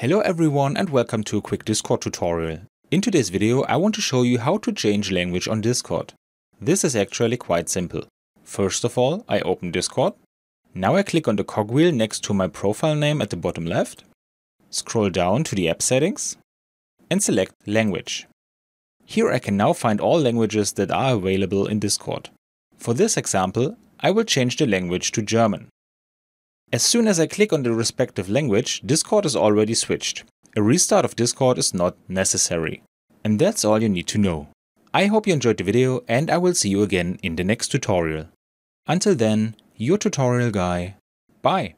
Hello everyone and welcome to a quick Discord tutorial. In today's video I want to show you how to change language on Discord. This is actually quite simple. First of all, I open Discord. Now I click on the cogwheel next to my profile name at the bottom left, scroll down to the app settings and select language. Here I can now find all languages that are available in Discord. For this example, I will change the language to German. As soon as I click on the respective language, Discord is already switched. A restart of Discord is not necessary. And that's all you need to know. I hope you enjoyed the video and I will see you again in the next tutorial. Until then, your tutorial guy. Bye.